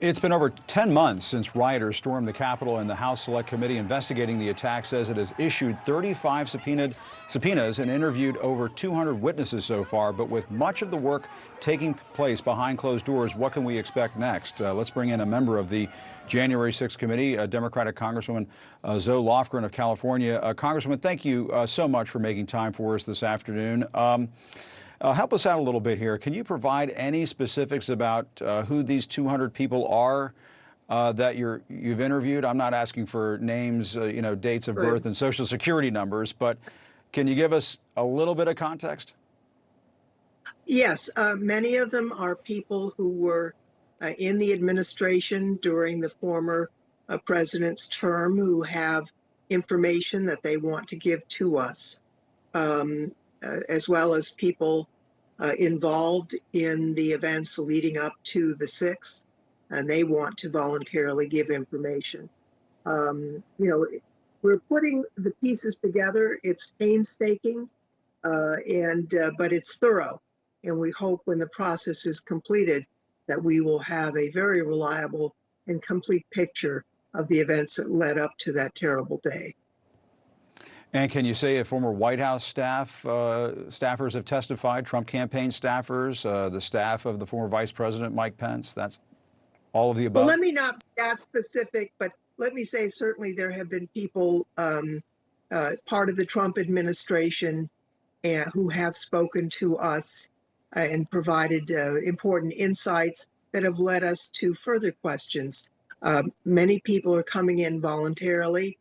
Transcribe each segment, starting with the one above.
It's been over 10 months since rioters stormed the Capitol, and the House Select Committee investigating the attack says it has issued 35 subpoenas and interviewed over 200 witnesses so far. But with much of the work taking place behind closed doors, what can we expect next? Let's bring in a member of the January 6th committee, Democratic Congresswoman Zoe Lofgren of California. Congresswoman, thank you so much for making time for us this afternoon. Help us out a little bit here. Can you provide any specifics about who these 200 people are that you've interviewed? I'm not asking for names, dates of birth and social security numbers, but can you give us a little bit of context? Yes, many of them are people who were in the administration during the former president's term who have information that they want to give to us. As well as people involved in the events leading up to the 6th, and they want to voluntarily give information. We're putting the pieces together. It's painstaking, but it's thorough. And we hope when the process is completed that we will have a very reliable and complete picture of the events that led up to that terrible day. And can you say if former White House staffers have testified, Trump campaign staffers, the staff of the former Vice President Mike Pence? That's all of the above? Well, let me not be that specific, but let me say certainly there have been people part of the Trump administration who have spoken to us and provided important insights that have led us to further questions. Many people are coming in voluntarily.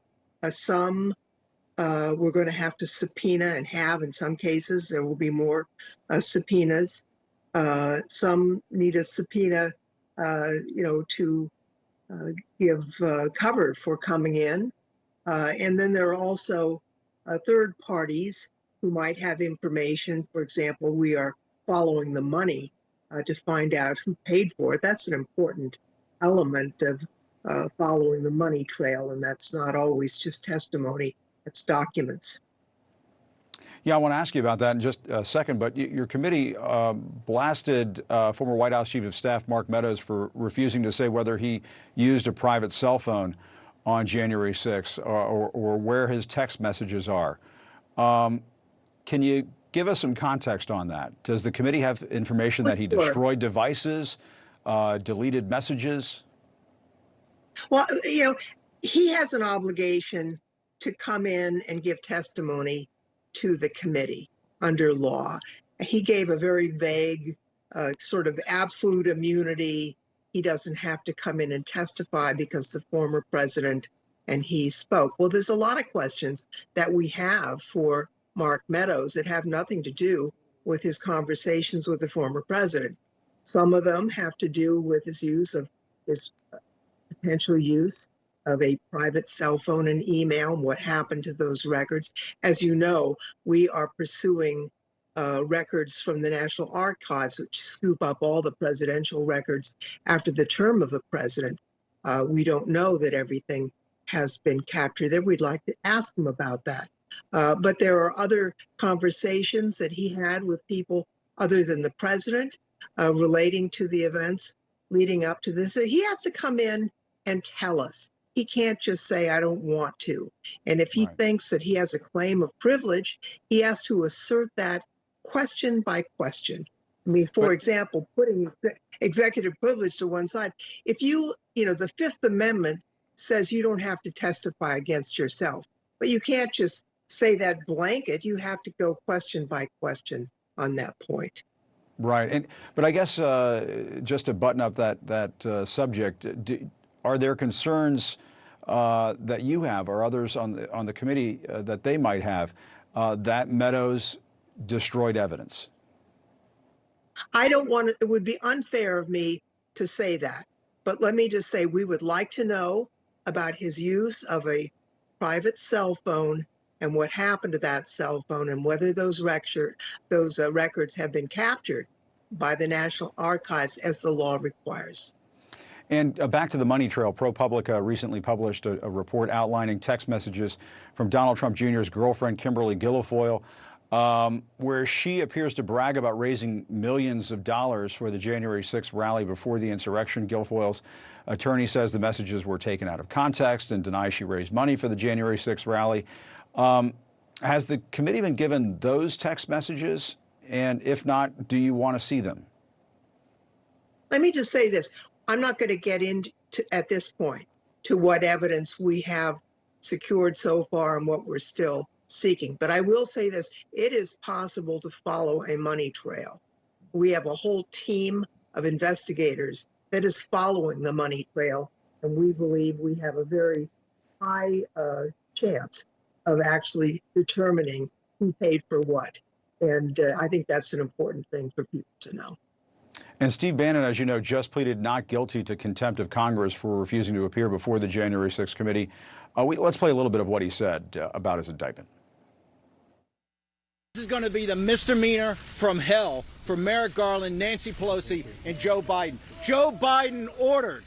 Some we're going to have to subpoena and have, in some cases, there will be more subpoenas. Some need a subpoena, to give cover for coming in. And then there are also third parties who might have information. For example, we are following the money to find out who paid for it. That's an important element of following the money trail, and that's not always just testimony. It's documents. Yeah, I want to ask you about that in just a second, but your committee blasted former White House Chief of Staff Mark Meadows for refusing to say whether he used a private cell phone on January 6th or where his text messages are. Can you give us some context on that? Does the committee have information that he destroyed devices, deleted messages? Well, he has an obligation to come in and give testimony to the committee under law. He gave a very vague sort of absolute immunity. He doesn't have to come in and testify because the former president and he spoke. Well, there's a lot of questions that we have for Mark Meadows that have nothing to do with his conversations with the former president. Some of them have to do with his potential use of a private cell phone and email and what happened to those records. As you know, we are pursuing records from the National Archives, which scoop up all the presidential records after the term of a president. We don't know that everything has been captured there. We'd like to ask him about that. But there are other conversations that he had with people other than the president relating to the events leading up to this. He has to come in and tell us. He can't just say, I don't want to. And if he thinks that he has a claim of privilege, he has to assert that question by question. I mean, for example, putting executive privilege to one side, if the Fifth Amendment says you don't have to testify against yourself, but you can't just say that blanket. You have to go question by question on that point. Right. But I guess just to button up that subject, are there concerns that you have or others on the committee that they might have that Meadows destroyed evidence? I don't want to, it would be unfair of me to say that. But let me just say we would like to know about his use of a private cell phone and what happened to that cell phone and whether those records have been captured by the National Archives as the law requires. And back to the money trail, ProPublica recently published a report outlining text messages from Donald Trump Jr.'s girlfriend, Kimberly Guilfoyle, where she appears to brag about raising millions of dollars for the January 6th rally before the insurrection. Guilfoyle's attorney says the messages were taken out of context and denies she raised money for the January 6th rally. Has the committee been given those text messages? And if not, do you want to see them? Let me just say this. I'm not going to get into, at this point, to what evidence we have secured so far and what we're still seeking. But I will say this, it is possible to follow a money trail. We have a whole team of investigators that is following the money trail, and we believe we have a very high chance of actually determining who paid for what. And I think that's an important thing for people to know. And Steve Bannon, as you know, just pleaded not guilty to contempt of Congress for refusing to appear before the January 6th committee. Let's play a little bit of what he said about his indictment. This is going to be the misdemeanor from hell for Merrick Garland, Nancy Pelosi, and Joe Biden. Joe Biden ordered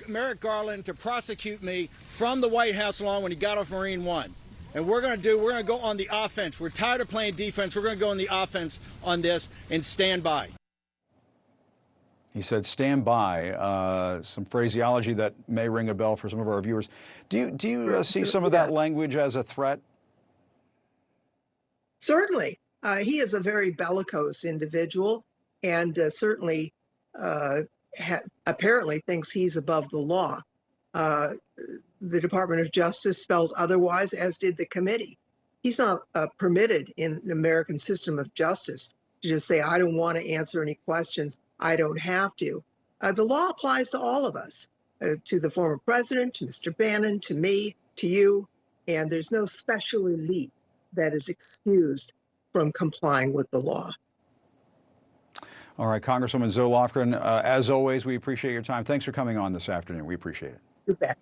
Merrick Garland to prosecute me from the White House lawn when he got off Marine One. And we're going to go on the offense. We're tired of playing defense. We're going to go on the offense on this and stand by. He said, stand by, some phraseology that may ring a bell for some of our viewers. Do you see some of that language as a threat? Certainly. He is a very bellicose individual and certainly apparently thinks he's above the law. The Department of Justice felt otherwise, as did the committee. He's not permitted in the American system of justice to just say, I don't want to answer any questions. I don't have to. The law applies to all of us, to the former president, to Mr. Bannon, to me, to you, and there's no special elite that is excused from complying with the law. All right, Congresswoman Zoe Lofgren, as always, we appreciate your time. Thanks for coming on this afternoon. We appreciate it. You bet.